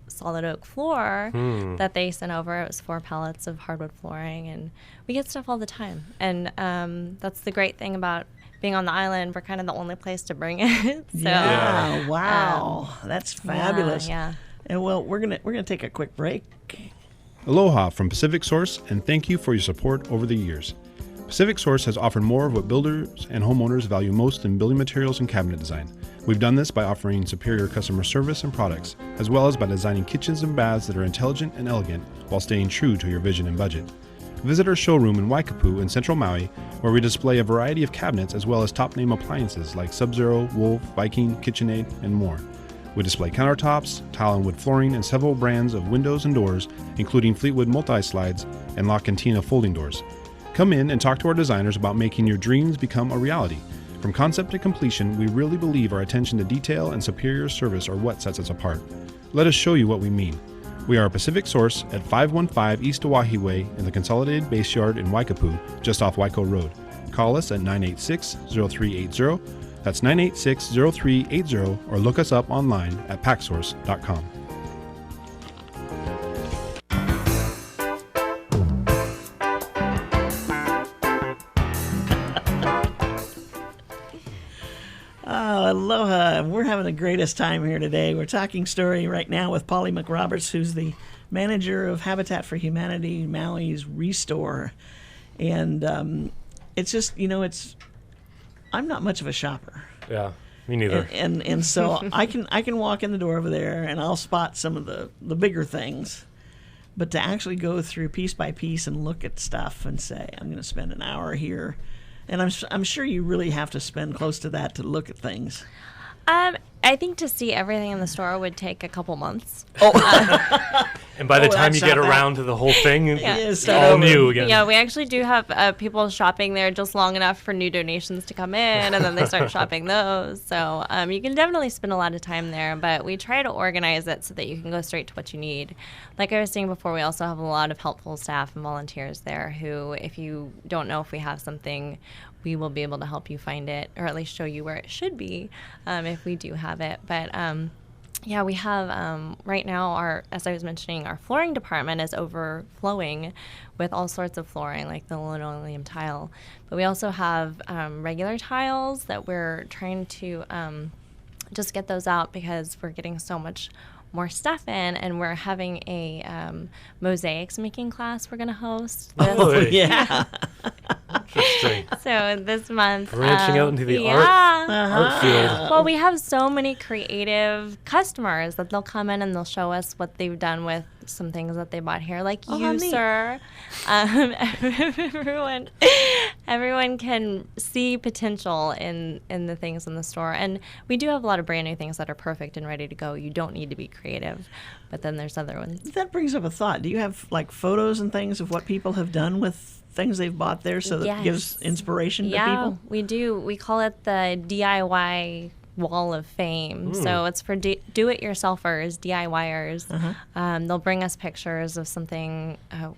solid oak floor that they sent over. It was 4 pallets of hardwood flooring. And we get stuff all the time. And that's the great thing about being on the island. We're kind of the only place to bring it. So Yeah, wow. That's fabulous. Yeah. And well, we're gonna take a quick break. Aloha from Pacific Source, and thank you for your support over the years. Pacific Source has offered more of what builders and homeowners value most in building materials and cabinet design. We've done this by offering superior customer service and products, as well as by designing kitchens and baths that are intelligent and elegant while staying true to your vision and budget. Visit our showroom in Waikapu in Central Maui, where we display a variety of cabinets as well as top-name appliances like Sub-Zero, Wolf, Viking, KitchenAid, and more. We display countertops, tile and wood flooring, and several brands of windows and doors, including Fleetwood multi-slides and La Cantina folding doors. Come in and talk to our designers about making your dreams become a reality. From concept to completion, we really believe our attention to detail and superior service are what sets us apart. Let us show you what we mean. We are a Pacific Source at 515 East Oahe Way in the Consolidated Base Yard in Waikapu, just off Waiko Road. Call us at 986-0380. That's 986-0380, or look us up online at packsource.com. Aloha. We're having the greatest time here today. We're talking story right now with Polly McRoberts, who's the manager of Habitat for Humanity Maui's Restore. And it's just, I'm not much of a shopper. Yeah, me neither. And so I can walk in the door over there and I'll spot some of the bigger things. But to actually go through piece by piece and look at stuff and say, I'm going to spend an hour here. And I'm sure you really have to spend close to that to look at things. I think to see everything in the store would take a couple months. And by the time you that's get not around to the whole thing, Yeah, it's start all over. new again. Yeah, we actually do have people shopping there just long enough for new donations to come in, and then they start shopping those. So you can definitely spend a lot of time there, but we try to organize it so that you can go straight to what you need. Like I was saying before, we also have a lot of helpful staff and volunteers there who, if you don't know if we have something, we will be able to help you find it, or at least show you where it should be if we do have it. But yeah, we have right now, as I was mentioning, our flooring department is overflowing with all sorts of flooring, like the linoleum tile. But we also have regular tiles that we're trying to just get those out because we're getting so much more stuff in, and we're having a mosaics making class we're going to host. Oh, Yeah. Interesting. So this month, Branching out into the art field. Well, we have so many creative customers that they'll come in and they'll show us what they've done with some things that they bought here, like Oh, how you, neat. sir. Everyone can see potential in the things in the store, and we do have a lot of brand new things that are perfect and ready to go. You don't need to be creative, but then there's other ones. That brings up a thought. Do you have like photos and things of what people have done with things they've bought there so that it gives Yes. inspiration to Yeah, people? we do. We call it the DIY Wall of Fame. So it's for do-it-yourselfers, DIYers. They'll bring us pictures of something.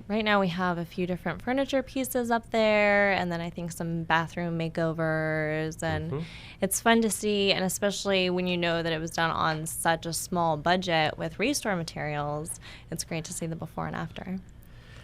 Right now we have a few different furniture pieces up there, and then I think some bathroom makeovers. And it's fun to see, and especially when you know that it was done on such a small budget with Restore materials, it's great to see the before and after.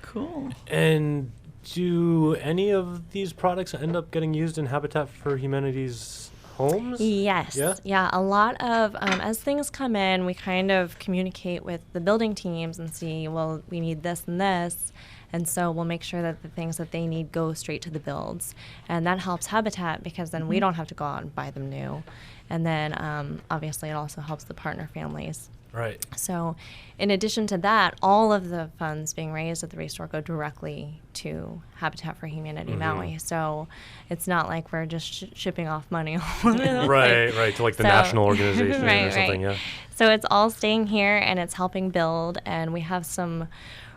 Cool. And do any of these products end up getting used in Habitat for Humanity's homes? Yes. Yeah? A lot of, as things come in, we kind of communicate with the building teams and see, well, we need this and this. And so we'll make sure that the things that they need go straight to the builds. And that helps Habitat because then we don't have to go out and buy them new. And then obviously it also helps the partner families. Right. So in addition to that, all of the funds being raised at the Restore go directly to Habitat for Humanity Maui. So it's not like we're just shipping off money all over the place. Right, to like the So- national organization Right, or something, right. yeah. So it's all staying here and it's helping build, and we have some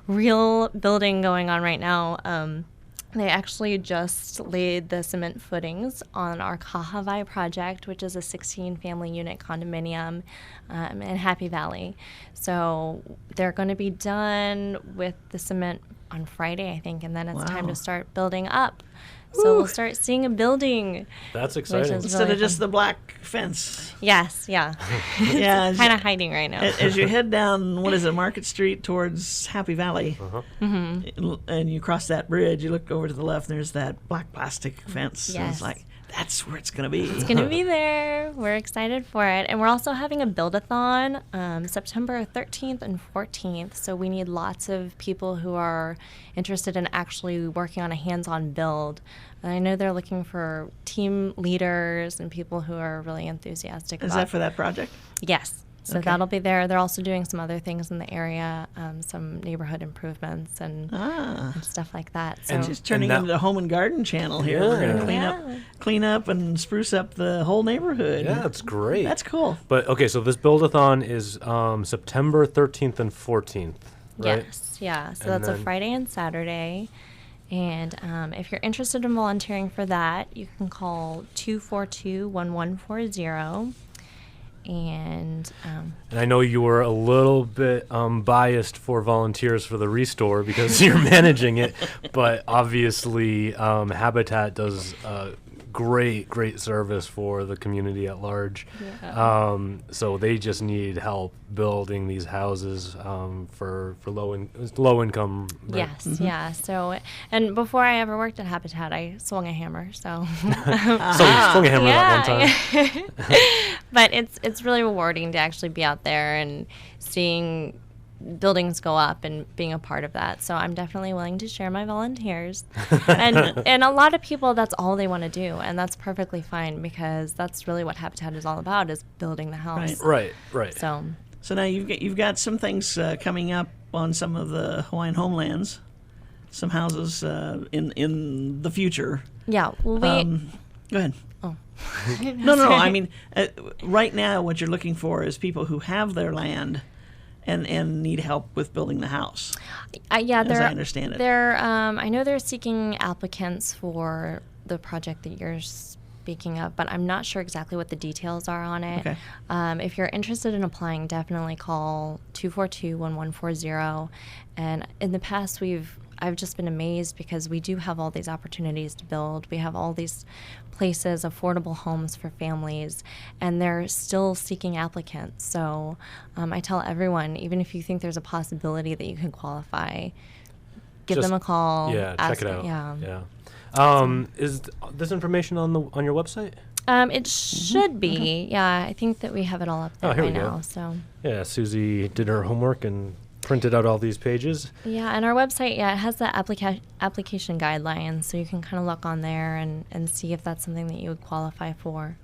real building going on right now. They actually just laid the cement footings on our Kahavai project, which is a 16-family unit condominium in Happy Valley. So they're going to be done with the cement on Friday, I think, and then it's time Wow. to start building up. So we'll start seeing a building. That's exciting. is- Instead really of just fun. the black fence. Yes, yeah. Yeah. as- Kind of hiding right now. As you head down, what is it, Market Street towards Happy Valley, and you cross that bridge, you look over to the left, and there's that black plastic fence. And Yes. it's like, that's where it's going to be. It's going to be there. We're excited for it. And we're also having a build-a-thon September 13th and 14th. So we need lots of people who are interested in actually working on a hands-on build. And I know they're looking for team leaders and people who are really enthusiastic Is about that for that project? Yes. So Okay. that'll be there. They're also doing some other things in the area, some neighborhood improvements and stuff like that. So And Just turning that- into the Home and Garden channel here. We're going to Yeah. clean up and spruce up the whole neighborhood. Yeah, it's great. That's cool. But okay, so this build-a-thon is September 13th and 14th, right? Yes, yeah. So And that's a then- Friday and Saturday. And if you're interested in volunteering for that, you can call 242-1140. And And I know you were a little bit biased for volunteers for the Restore because you're managing it, but obviously Habitat does great service for the community at large. So they just need help building these houses for low income. Right? yes, yeah. So, and before I ever worked at Habitat, I swung a hammer. So, So you swung a hammer that one time. But it's really rewarding to actually be out there and seeing buildings go up and being a part of that. So I'm definitely willing to share my volunteers. and a lot of people, that's all they want to do, and that's perfectly fine because that's really what Habitat is all about, is building the house. Right. Right. So So now you've got some things coming up on some of the Hawaiian homelands, some houses in the future. yeah, well, we Go ahead. Oh. No. I mean, right now, what you're looking for is people who have their land and need help with building the house. yeah, as I understand it. They're I know they're seeking applicants for the project that you're speaking of, but I'm not sure exactly what the details are on it. Okay. If you're interested in applying, definitely call 242-1140. And in the past, I've just been amazed because we do have all these opportunities to build. We have all these places, affordable homes for families, and they're still seeking applicants. So I tell everyone, even if you think there's a possibility that you can qualify, give Just- them a call. Yeah, ask check it out. Yeah. Is this information on your website? It should be. Yeah, I think that we have it all up there Oh, here right we go. now. So Yeah, Susie did her homework and printed out all these pages. yeah, and our website, it has the application guidelines, so you can kind of look on there and see if that's something that you would qualify for.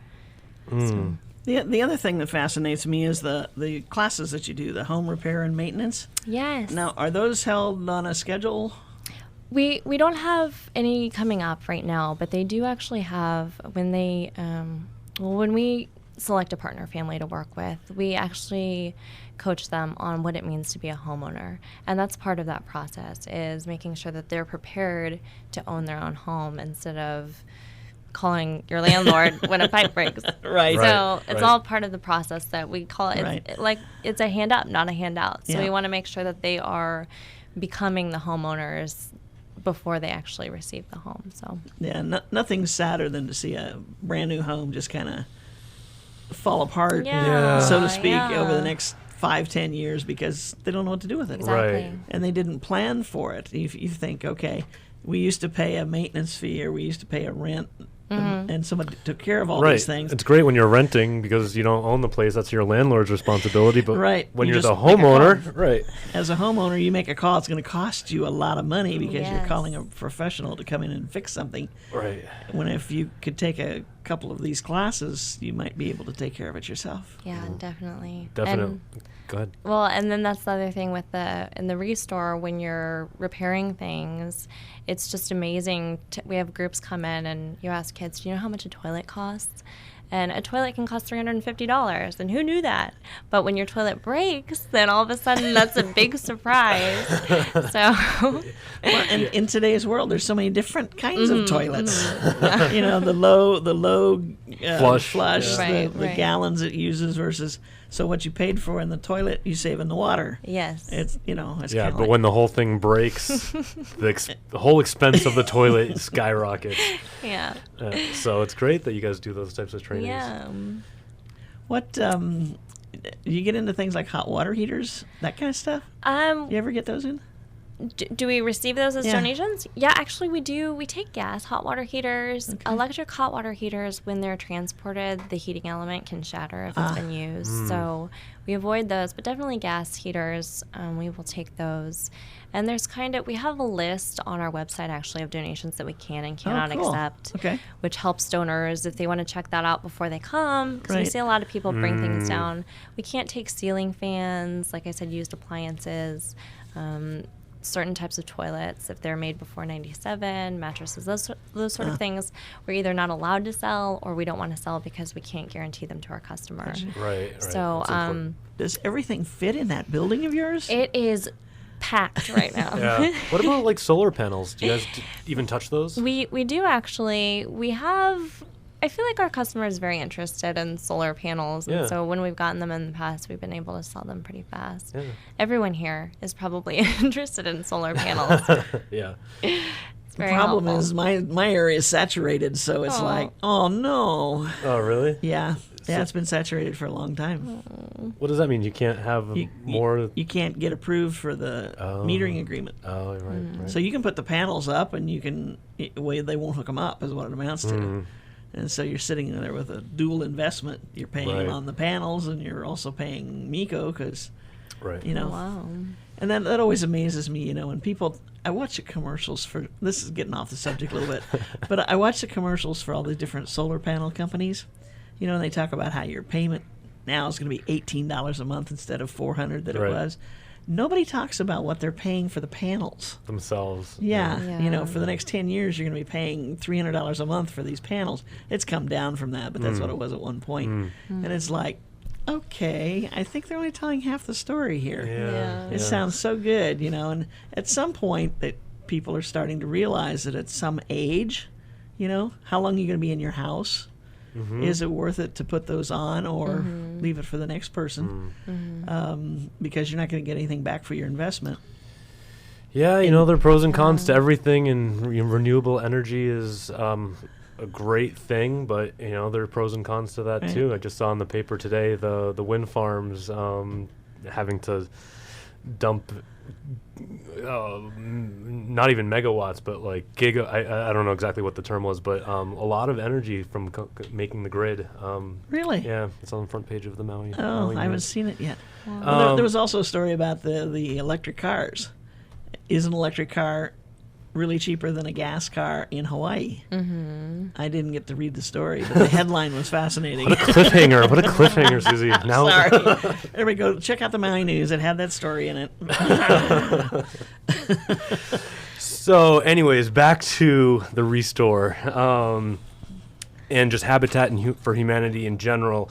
So, The other thing that fascinates me is the classes that you do, the home repair and maintenance. Yes. Now, are those held on a schedule? We don't have any coming up right now, but they do actually have when they when we select a partner family to work with, we actually coach them on what it means to be a homeowner, and that's part of that process is making sure that they're prepared to own their own home instead of calling your landlord when a pipe breaks. Right. So it's right. all part of the process that we call it. Right. Like it's a hand up, not a handout. So Yeah. we want to make sure that they are becoming the homeowners before they actually receive the home. So Yeah, nothing's sadder than to see a brand new home just kind of fall apart, Yeah. so to speak, yeah. over the next 5-10 years because they don't know what to do with it. Exactly. Right. And they didn't plan for it. If you think, okay, we used to pay a maintenance fee or we used to pay a rent, and someone took care of all Right. these things. It's great when you're renting because you don't own the place. That's your landlord's responsibility. But Right. when You you're the just make a call. homeowner, right? As a homeowner, you make a call, it's going to cost you a lot of money because you're Yes. calling a professional to come in and fix something. Right. When if you could take a couple of these classes, you might be able to take care of it yourself. yeah, definitely. Definitely. And, Go ahead. well, and then that's the other thing with in the restore when you're repairing things, it's just amazing. We have groups come in and you ask kids, do you know how much a toilet costs? And a toilet can cost $350, and who knew that? But when your toilet breaks, then all of a sudden that's a big surprise. So, Well, and in today's world, there's so many different kinds of toilets. You know, the low Flush, flush, yeah. the Right. gallons it uses versus so what you paid for in the toilet, you save in the water. yes. It's it's Yeah, kind but of when the whole thing breaks, the whole expense of the toilet skyrockets. Yeah. So it's great that you guys do those types of trainings. Yeah. what you get into things like hot water heaters, that kind of stuff. You ever get those in? Do we receive those as Yeah. donations? Yeah, actually we do. We take gas, hot water heaters, electric hot water heaters. When they're transported, the heating element can shatter if it's been used. So we avoid those, but definitely gas heaters. We will take those. And there's we have a list on our website actually of donations that we can and cannot cool. accept, Okay. which helps donors if they want to check that out before they come. Because we Right. see a lot of people bring things down. We can't take ceiling fans, like I said, used appliances. Certain types of toilets, if they're made before 97, mattresses, those sort of things, we're either not allowed to sell or we don't want to sell because we can't guarantee them to our customer. Right. So That's important. Does everything fit in that building of yours? it is packed right now. Yeah. What about like solar panels? Do you guys even touch those? We do actually. We have. I feel like our customer is very interested in solar panels, Yeah. and so when we've gotten them in the past, we've been able to sell them pretty fast. Yeah. Everyone here is probably interested in solar panels. Yeah. It's The very problem helpful. is my area is saturated, so it's Oh. like, oh no. Oh, really? Yeah. Yeah, it's been saturated for a long time. What does that mean? You can't have more. You can't get approved for the metering agreement. Oh, right. So you can put the panels up, and you can they won't hook them up, is what it amounts to. And so you're sitting there with a dual investment. You're paying Right. on the panels, and you're also paying MECO because Right. Wow. And that always amazes me, when people. I watch the commercials for. This is getting off the subject a little bit, but I watch the commercials for all the different solar panel companies. And they talk about how your payment now is going to be $18 a month instead of $400 that Right. it was. Nobody talks about what they're paying for the panels. Themselves. Yeah, Yeah. for the next 10 years, you're going to be paying $300 a month for these panels. It's come down from that, but that's what it was at one point. And it's like, okay, I think they're only telling half the story here. Yeah. It sounds so good, and at some point that people are starting to realize that at some age, how long are you going to be in your house? Is it worth it to put those on or leave it for the next person? Because you're not going to get anything back for your investment. Yeah, there are pros and cons to everything, and renewable energy is a great thing, but there are pros and cons to that Right. too. I just saw in the paper today the wind farms having to dump not even megawatts, but like I don't know exactly what the term was, but a lot of energy from making the grid. Really? Yeah, it's on the front page of the Maui. Oh, Maui I haven't News. seen it yet. Well, there was also a story about the electric cars. Is an electric car really cheaper than a gas car in Hawaii. Mm-hmm. I didn't get to read the story, but the headline was fascinating. Cliffhanger. What a cliffhanger, Susie. Now, Sorry. There we go. Check out the Maui News. It had that story in it. So, anyways, back to the Restore. And just Habitat for Humanity in general.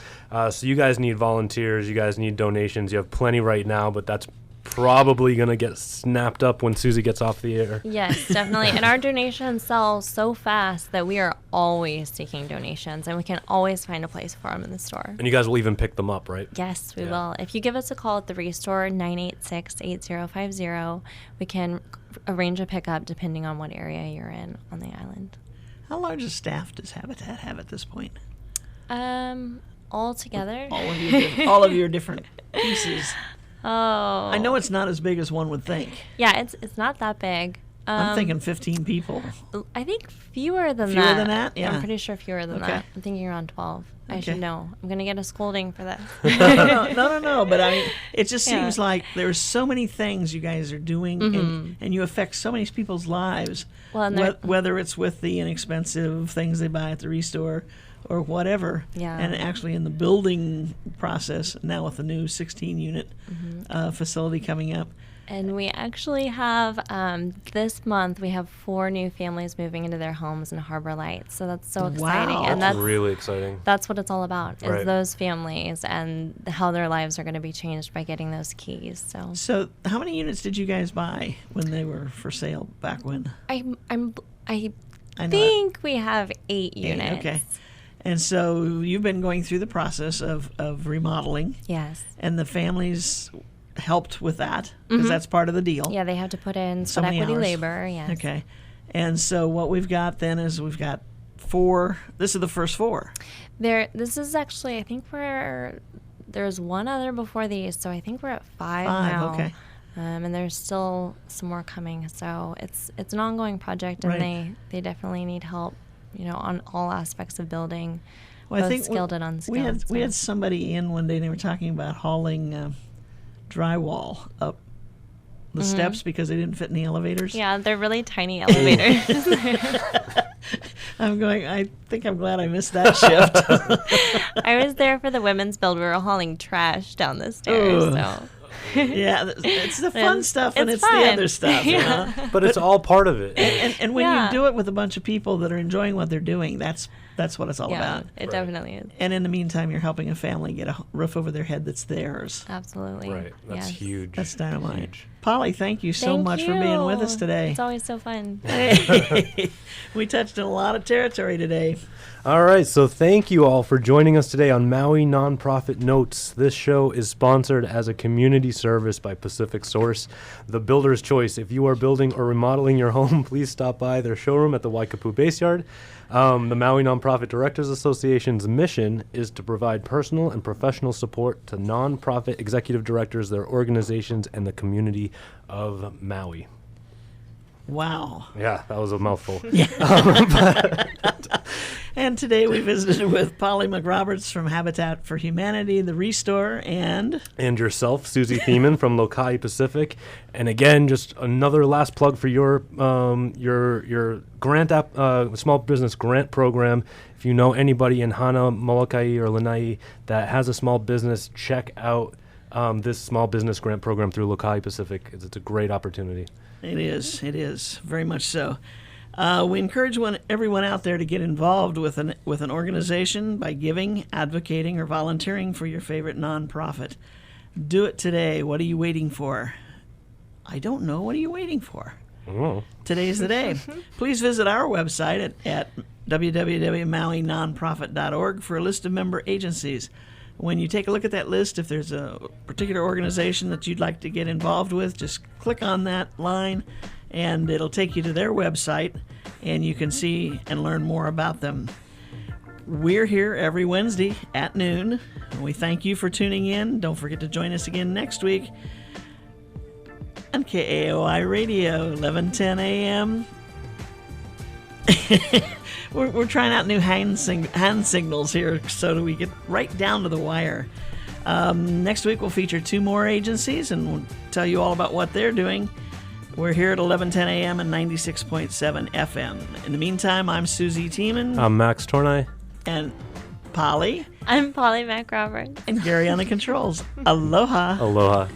So you guys need volunteers, you guys need donations. You have plenty right now, but that's probably going to get snapped up when Susie gets off the air. Yes, definitely. And our donations sell so fast that we are always taking donations, and we can always find a place for them in the store. And you guys will even pick them up, right? Yes, we Yeah. will. If you give us a call at the Restore, 986-8050, we can arrange a pickup depending on what area you're in on the island. How large a staff does Habitat have at this point? All together? All of your different pieces. Oh. I know it's not as big as one would think. Yeah, it's not that big. I'm thinking 15 people. I think fewer than Fewer that. than that? Yeah. I'm pretty sure fewer than Okay. that. I'm thinking around 12. I Okay. should know. I'm going to get a scolding for that. No. But I mean, it just Yeah. seems like there's so many things you guys are doing, and you affect so many people's lives. Well, and Whether it's with the inexpensive things they buy at the Restore or whatever, Yeah. and actually in the building process now with the new 16-unit facility coming up. And we actually have, this month, we have 4 new families moving into their homes in Harbor Lights. So that's so exciting. Wow. And That's really exciting. that's what it's all about, is Right. those families and how their lives are going to be changed by getting those keys. So So, how many units did you guys buy when they were for sale back when? I I know think we have 8 units. Okay. And so you've been going through the process of remodeling, Yes. and the families helped with that because that's part of the deal. Yeah, they have to put in So sweat many equity hours. labor. Yes. Okay. And so what we've got then is we've got 4. This is the first 4. This is actually, I think there's one other before these, so I think we're at 5 now. Okay. And there's still some more coming, so it's an ongoing project, and Right. they definitely need help, on all aspects of building, Well, both skilled and unskilled. We had so. somebody in one day and they were talking about hauling drywall up the steps because they didn't fit in the elevators. Yeah, they're really tiny elevators. I'm going, I think I'm glad I missed that shift. I was there for the women's build. We were hauling trash down the stairs, Ugh. so. Yeah, it's the fun It's- stuff and it's it's the fun. other stuff. You know? But it's all part of it. And when Yeah. you do it with a bunch of people that are enjoying what they're doing, that's what it's all Yeah, about. it definitely is. And in the meantime, you're helping a family get a roof over their head that's theirs. Absolutely. Right. That's Yes. huge. That's dynamite. Huge. Polly, thank you so Thank much for being with you. us today. It's always so fun. Hey, we touched on a lot of territory today. All right, so thank you all for joining us today on Maui Nonprofit Notes. This show is sponsored as a community service by Pacific Source, the builder's choice. If you are building or remodeling your home, please stop by their showroom at the Waikapu Base Yard. The Maui Nonprofit Directors Association's mission is to provide personal and professional support to nonprofit executive directors, their organizations, and the community of Maui. Wow. Yeah, that was a mouthful. And today we visited with Polly McRoberts from Habitat for Humanity, the Restore, and And yourself, Susie Thiemann from Lokai Pacific. And again, just another last plug for your grant small business grant program. If you know anybody in Hana, Molokai, or Lanai that has a small business, check out this small business grant program through Lokai Pacific. It's a great opportunity. it is very much so. We encourage everyone out there to get involved with an organization by giving, advocating, or volunteering for your favorite nonprofit. Do it today. What are you waiting for? I don't know. What are you waiting for? Oh. Today's the day. Please visit our website at www.mauinonprofit.org for a list of member agencies. When you take a look at that list, if there's a particular organization that you'd like to get involved with, just click on that line and it'll take you to their website and you can see and learn more about them. We're here every Wednesday at noon. We thank you for tuning in. Don't forget to join us again next week on KAOI Radio, 1110 a.m. We're trying out new hand signals here so that we get right down to the wire. Next week we'll feature 2 more agencies and we'll tell you all about what they're doing. We're here at 11:10 a.m. and 96.7 FM. In the meantime, I'm Susie Tiemann I'm Max Tornay. and Polly I'm Polly McRoberts. and Gary on the controls. Aloha. Aloha.